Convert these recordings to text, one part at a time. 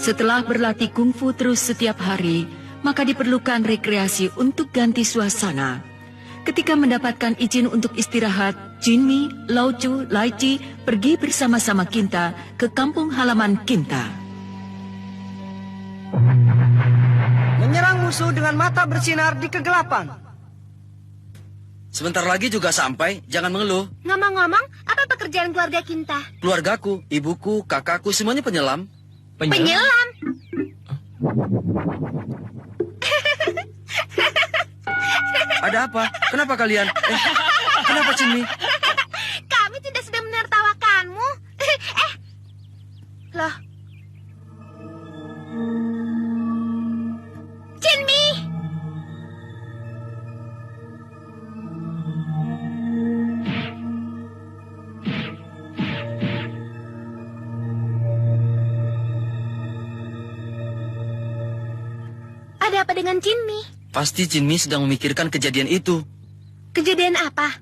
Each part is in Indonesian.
Setelah berlatih kungfu terus setiap hari, maka diperlukan rekreasi untuk ganti suasana. Ketika mendapatkan izin untuk istirahat, Jinmi, Laucu, Laici pergi bersama-sama Kinta ke kampung halaman Kinta. Menyerang musuh dengan mata bersinar di kegelapan. Sebentar lagi juga sampai, jangan mengeluh. Ngomong-ngomong, apa pekerjaan keluarga Kinta? Keluargaku, ibuku, kakakku, semuanya penyelam. Penyelam? Ada apa? Kenapa kalian? Kenapa Jinmi? Kami tidak sedang menertawakanmu. Loh. Jinmi! Ada apa dengan Jinmi? Pasti Jinmi sedang memikirkan kejadian itu. Kejadian apa?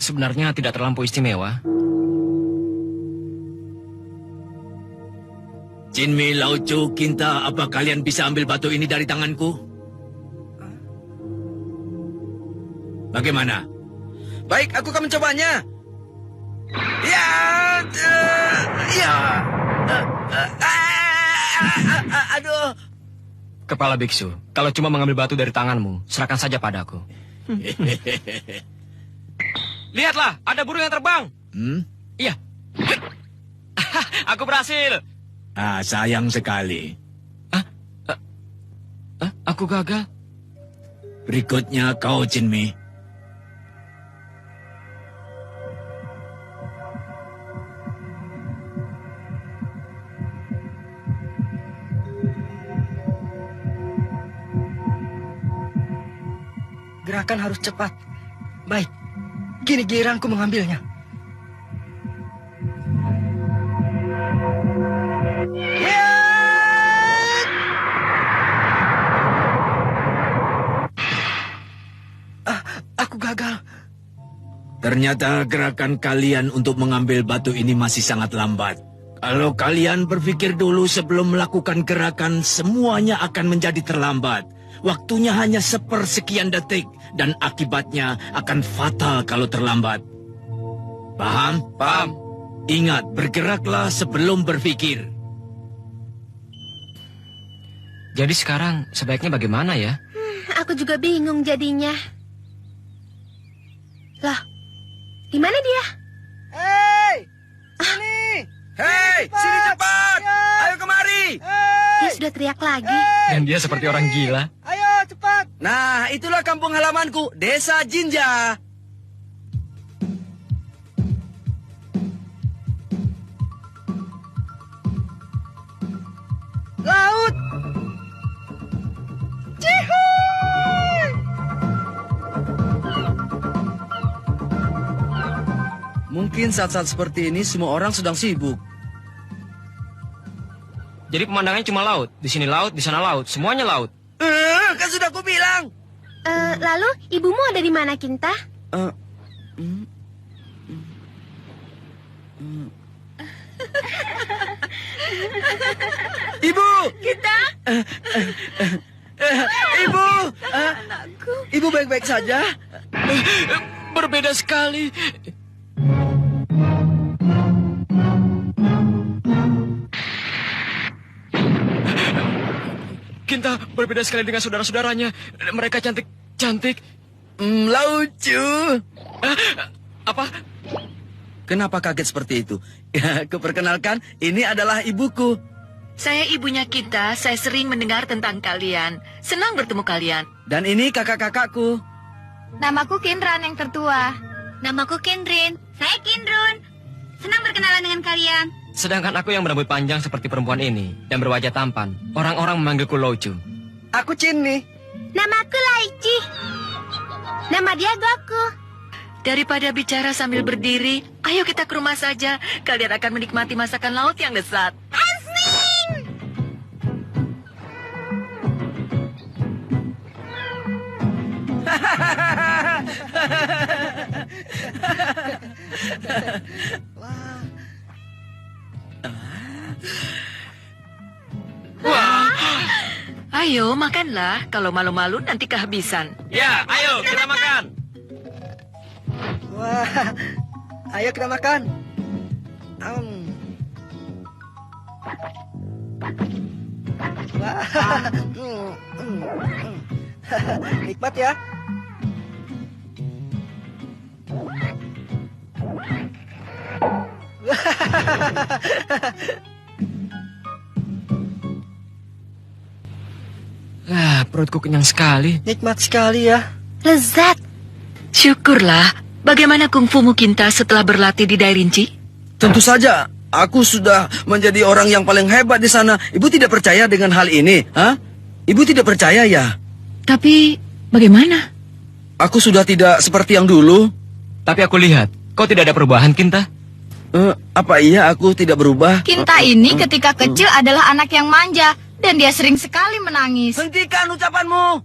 Sebenarnya tidak terlampau istimewa. Jinmi, Laucu, Kinta, apa kalian bisa ambil batu ini dari tanganku? Bagaimana? Baik, aku akan mencobanya. Aduh. Kepala biksu, kalau cuma mengambil batu dari tanganmu, serahkan saja padaku. Lihatlah, ada burung yang terbang. Iya. Aku berhasil. Sayang sekali. Aku gagal. Berikutnya kau, Jinmi. Gerakan harus cepat. Baik, kini giliranku mengambilnya. Aku gagal. Ternyata gerakan kalian untuk mengambil batu ini masih sangat lambat. Kalau kalian berpikir dulu sebelum melakukan gerakan, semuanya akan menjadi terlambat. Waktunya hanya sepersekian detik, dan akibatnya akan fatal kalau terlambat. Paham? Paham. Ingat, bergeraklah sebelum berpikir. Jadi sekarang sebaiknya bagaimana ya? Aku juga bingung jadinya. Lah, di mana dia? Hei, sini! Hei, sini cepat! Ayo kemari! Dia sudah teriak lagi. Dan dia seperti orang gila. Ayo, cepat! Nah, itulah kampung halamanku, Desa Jinja. Laut! Cihuy! Mungkin saat-saat seperti ini semua orang sedang sibuk. Jadi pemandangannya cuma laut. Di sini laut, di sana laut. Semuanya laut. Kan sudah aku bilang. Lalu ibumu ada di mana, Kinta? Ibu! Kinta? Ibu! Anakku. Ibu baik-baik saja? Berbeda sekali. Kinta berbeda sekali dengan saudara-saudaranya. Mereka cantik-cantik. Lucu. Apa? Kenapa kaget seperti itu? Ya, kuperkenalkan, ini adalah ibuku. Saya ibunya Kinta, saya sering mendengar tentang kalian. Senang bertemu kalian. Dan ini kakak-kakakku. Namaku Kindran yang tertua. Namaku Kindrin. Saya Kindrun. Senang berkenalan dengan kalian. Sedangkan aku yang berambut panjang seperti perempuan ini dan berwajah tampan, orang-orang memanggilku Laucu. Aku Jinmi. Namaku Laici. Nama dia Goku. Daripada bicara sambil berdiri, ayo kita ke rumah saja. Kalian akan menikmati masakan laut yang lezat. Asing! Ayo, makanlah. Kalau malu-malu nanti kehabisan. Ya, ayo kita makan. Wah, ayo kita makan. Wah, nikmat ya. Perutku kenyang sekali. Nikmat sekali ya. Lezat. Syukurlah. Bagaimana kungfumu Kinta setelah berlatih di Dairinci? Tentu saja, aku sudah menjadi orang yang paling hebat di sana. Ibu tidak percaya dengan hal ini, ha? Ibu tidak percaya ya? Tapi, bagaimana? Aku sudah tidak seperti yang dulu. Tapi aku lihat, kau tidak ada perubahan, Kinta. Apa iya aku tidak berubah? Kinta ini ketika kecil adalah anak yang manja. Dan dia sering sekali menangis. Hentikan ucapanmu.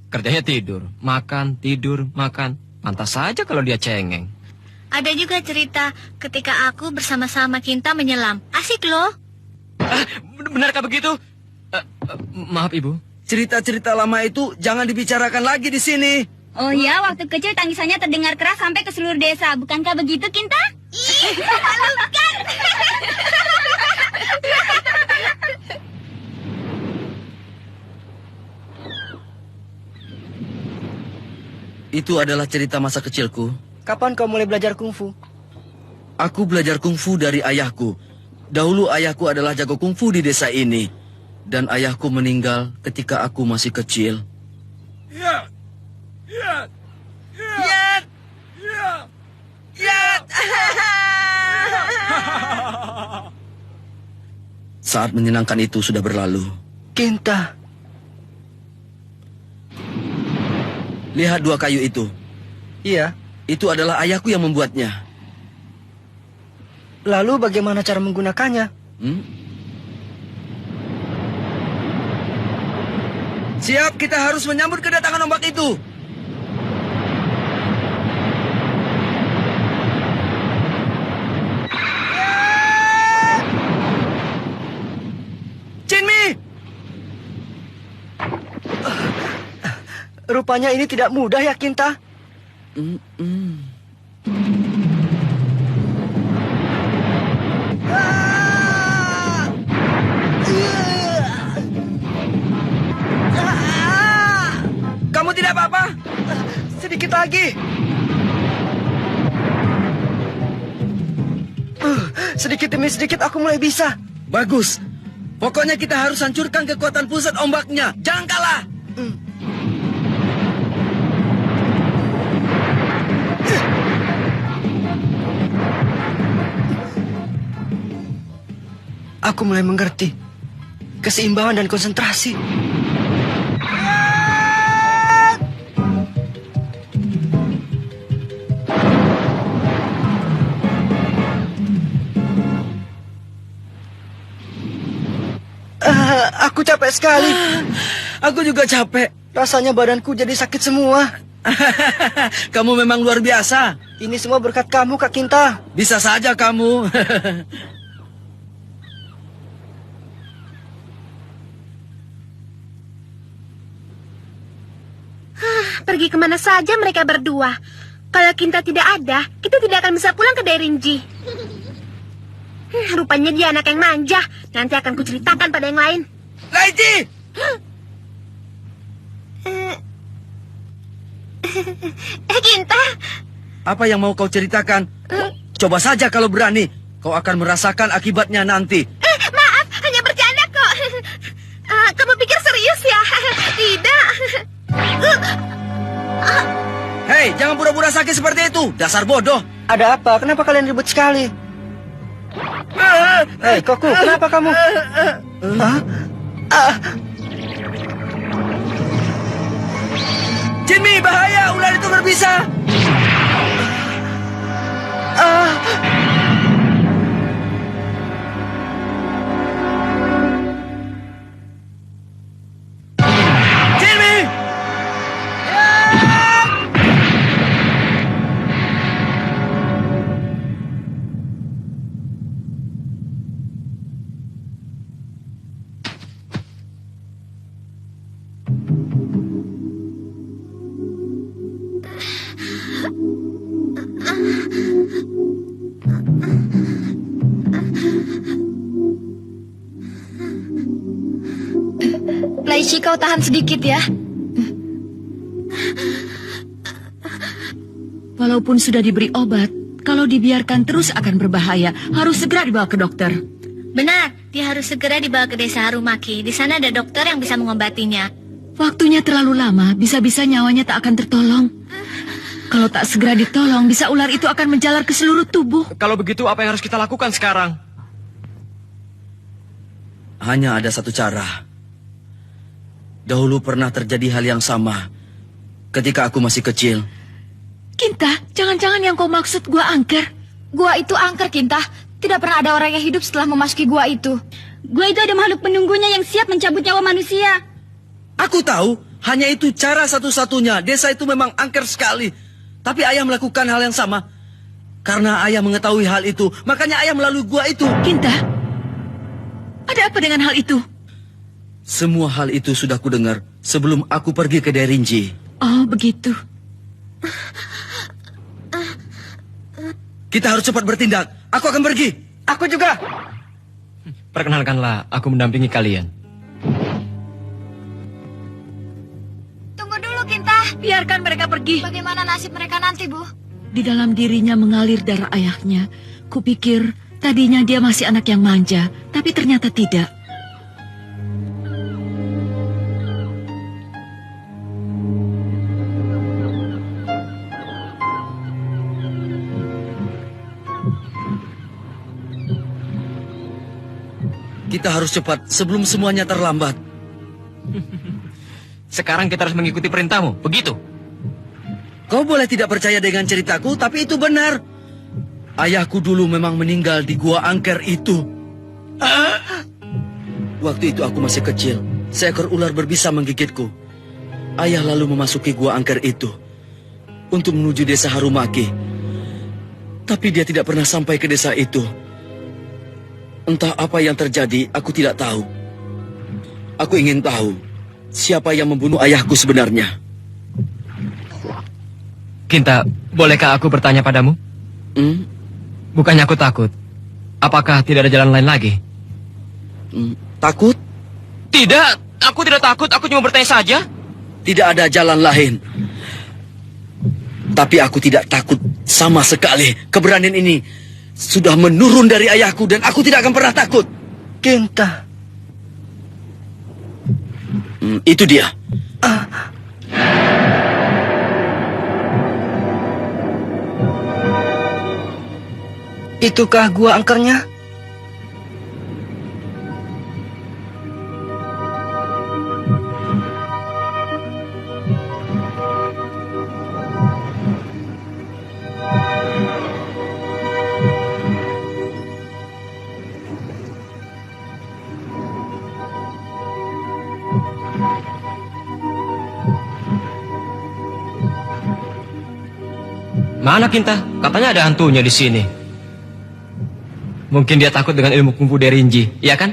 Kerjanya tidur, makan, tidur, makan. Pantas saja kalau dia cengeng. Ada juga cerita ketika aku bersama-sama Kinta menyelam. Asik loh. Benarkah begitu? Maaf, Ibu. Cerita-cerita lama itu jangan dibicarakan lagi di sini. Oh ya, waktu kecil tangisannya terdengar keras sampai ke seluruh desa. Bukankah begitu, Kinta? Ih, memalukan. Itu adalah cerita masa kecilku. Kapan kau mulai belajar kungfu? Aku belajar kungfu dari ayahku. Dahulu ayahku adalah jago kungfu di desa ini. Dan ayahku meninggal ketika aku masih kecil. Saat menyenangkan itu sudah berlalu. Kinta. Lihat dua kayu itu. Iya. Itu adalah ayahku yang membuatnya. Lalu bagaimana cara menggunakannya? Siap, kita harus menyambut kedatangan ombak itu. Jinmi! Rupanya ini tidak mudah ya, Kinta. Kamu tidak apa-apa? Sedikit lagi. Sedikit demi sedikit aku mulai bisa. Bagus. Pokoknya kita harus hancurkan kekuatan pusat ombaknya. Jangan kalah. Aku mulai mengerti keseimbangan dan konsentrasi. Aku capek sekali. Aku juga capek. Rasanya badanku jadi sakit semua. Kamu memang luar biasa. Ini semua berkat kamu, Kak Kinta. Bisa saja kamu. Pergi kemana saja mereka berdua. Kalau Kinta tidak ada, kita tidak akan bisa pulang ke Dairinji. Rupanya dia anak yang manja. Nanti akan kuceritakan pada yang lain. Laiji! Kinta. Apa yang mau kau ceritakan? Coba saja kalau berani. Kau akan merasakan akibatnya nanti. Maaf, hanya bercanda kok. Kamu pikir serius ya? Tidak. Hei, jangan pura-pura sakit seperti itu. Dasar bodoh. Ada apa? Kenapa kalian ribut sekali? Hei, Koku, kenapa kamu? Hah? Jinmi, bahaya. Ular itu berbisa. Jinmi! Daichi, kau tahan sedikit ya. Walaupun sudah diberi obat, kalau dibiarkan terus akan berbahaya. Harus segera dibawa ke dokter. Benar, dia harus segera dibawa ke desa Harumaki. Di sana ada dokter yang bisa mengobatinya. Waktunya terlalu lama, bisa-bisa nyawanya tak akan tertolong. Kalau tak segera ditolong, bisa ular itu akan menjalar ke seluruh tubuh. Kalau begitu, apa yang harus kita lakukan sekarang? Hanya ada satu cara. Dahulu pernah terjadi hal yang sama ketika aku masih kecil. Kinta, jangan-jangan yang kau maksud gua angker. Gua itu angker, Kinta. Tidak pernah ada orang yang hidup setelah memasuki gua itu. Gua itu ada makhluk penunggunya yang siap mencabut nyawa manusia. Aku tahu, hanya itu cara satu-satunya. Desa itu memang angker sekali. Tapi ayah melakukan hal yang sama. Karena ayah mengetahui hal itu, makanya ayah melalui gua itu. Kinta, ada apa dengan hal itu? Semua hal itu sudah kudengar sebelum aku pergi ke Derinji. Oh, begitu. Kita harus cepat bertindak. Aku akan pergi. Aku juga. Perkenalkanlah, aku mendampingi kalian. Tunggu dulu, Kinta. Biarkan mereka pergi. Bagaimana nasib mereka nanti, Bu? Di dalam dirinya mengalir darah ayahnya. Kupikir tadinya dia masih anak yang manja, tapi ternyata tidak. Kita harus cepat sebelum semuanya terlambat. Sekarang kita harus mengikuti perintahmu, begitu? Kau boleh tidak percaya dengan ceritaku, tapi itu benar. Ayahku dulu memang meninggal di gua angker itu. Waktu itu aku masih kecil. Seekor ular berbisa menggigitku. Ayah lalu memasuki gua angker itu untuk menuju desa Harumaki. Tapi dia tidak pernah sampai ke desa itu. Entah apa yang terjadi, aku tidak tahu. Aku ingin tahu siapa yang membunuh ayahku sebenarnya. Kinta, bolehkah aku bertanya padamu? Bukannya aku takut. Apakah tidak ada jalan lain lagi? Takut? Tidak, aku tidak takut. Aku cuma bertanya saja. Tidak ada jalan lain. Tapi aku tidak takut sama sekali. Keberanian ini sudah menurun dari ayahku dan aku tidak akan pernah takut. Kinta. Itu dia. Itukah gua angkernya? Mana Kinta? Katanya ada hantunya di sini. Mungkin dia takut dengan ilmu kungfu Derinji, iya kan?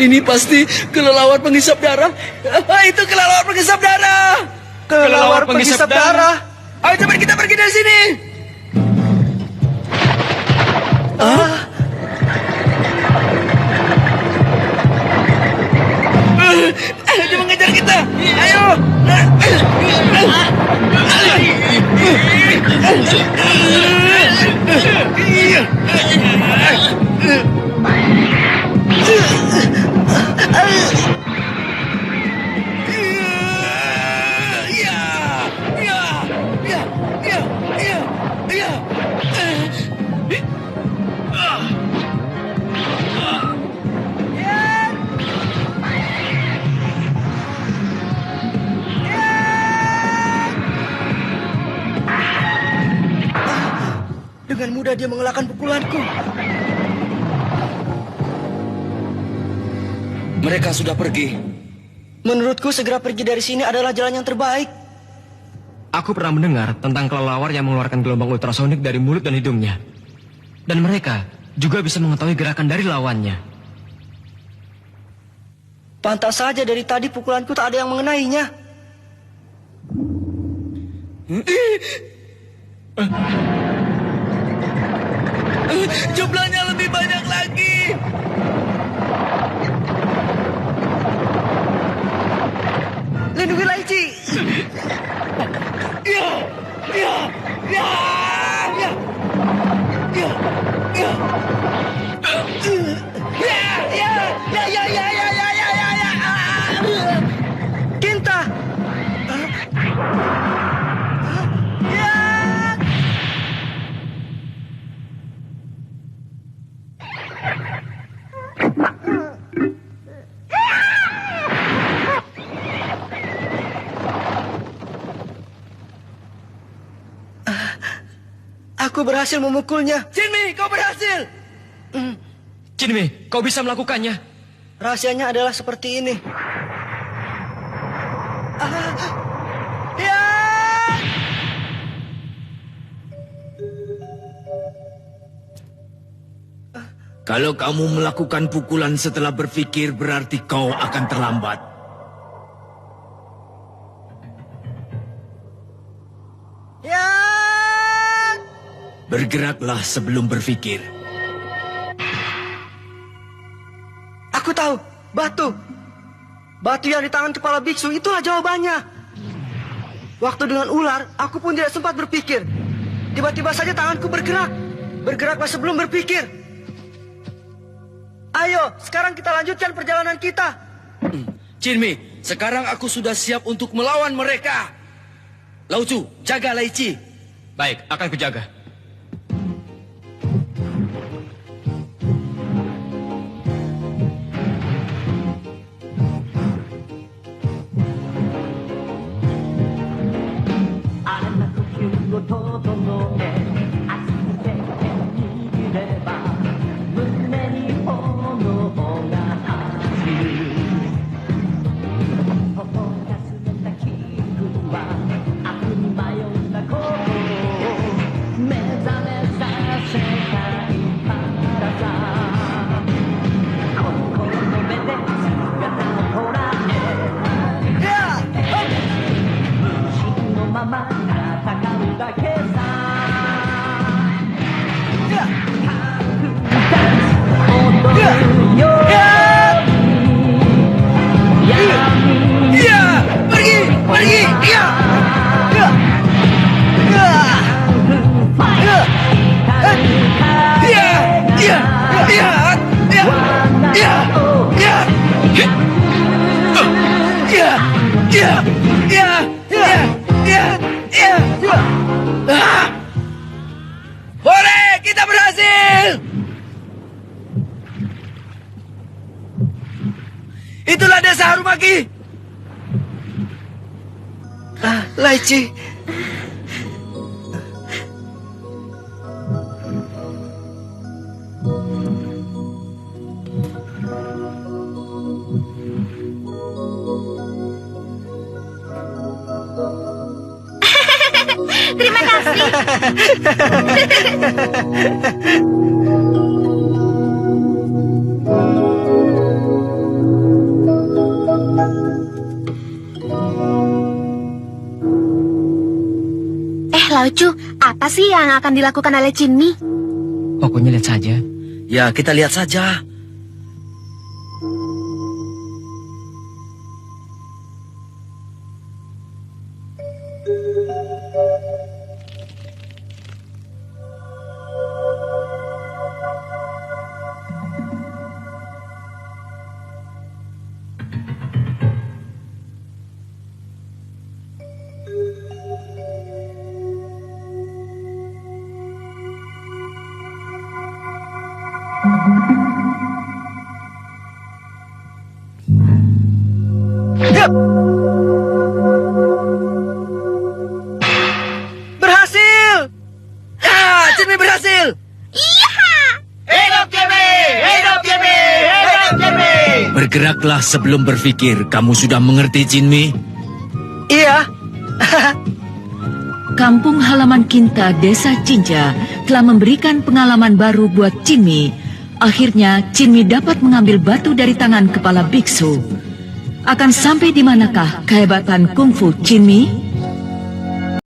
Ini pasti kelelawar penghisap darah. Itu kelelawar penghisap darah. Kelelawar penghisap darah. Ayo cepat kita pergi dari sini. Dia mengejar kita. Ayo. Dengan mudah dia mengelakkan pukulanku. Mereka sudah pergi. Menurutku segera pergi dari sini adalah jalan yang terbaik. Aku pernah mendengar tentang kelelawar yang mengeluarkan gelombang ultrasonik dari mulut dan hidungnya. Dan mereka juga bisa mengetahui gerakan dari lawannya. Pantas saja dari tadi pukulanku tak ada yang mengenainya. Jumlahnya lebih banyak lagi. Lindungi Laici. Ya, ya, ya, ya, ya, ya, Kinta. Aku berhasil memukulnya. Jinmi, kau berhasil. Jinmi, kau bisa melakukannya. Rahasianya adalah seperti ini. Ya! Kalau kamu melakukan pukulan setelah berpikir, berarti kau akan terlambat. Ya! Bergeraklah sebelum berpikir. Aku tahu, batu. Batu yang di tangan kepala biksu itulah jawabannya. Waktu dengan ular, aku pun tidak sempat berpikir. Tiba-tiba saja tanganku bergerak. Bergeraklah sebelum berpikir. Ayo, sekarang kita lanjutkan perjalanan kita. Jinmi, sekarang aku sudah siap untuk melawan mereka. Laucu, jaga Laici. Baik, akan kujaga. Hore, kita berhasil! Itulah desa Harumaki. Laici. Terima kasih. Laucu, apa sih yang akan dilakukan oleh Jinmi? Pokoknya lihat saja. Ya, kita lihat saja. Berhasil! Jinmi berhasil! Hidup Jinmi! Hidup Jinmi! Hidup Jinmi! Bergeraklah sebelum berpikir. Kamu sudah mengerti, Jinmi? Iya. Kampung halaman Kinta Desa Cinca telah memberikan pengalaman baru buat Jinmi. Akhirnya Jinmi dapat mengambil batu dari tangan kepala biksu. Akan sampai di manakah kehebatan kungfu Jinmi?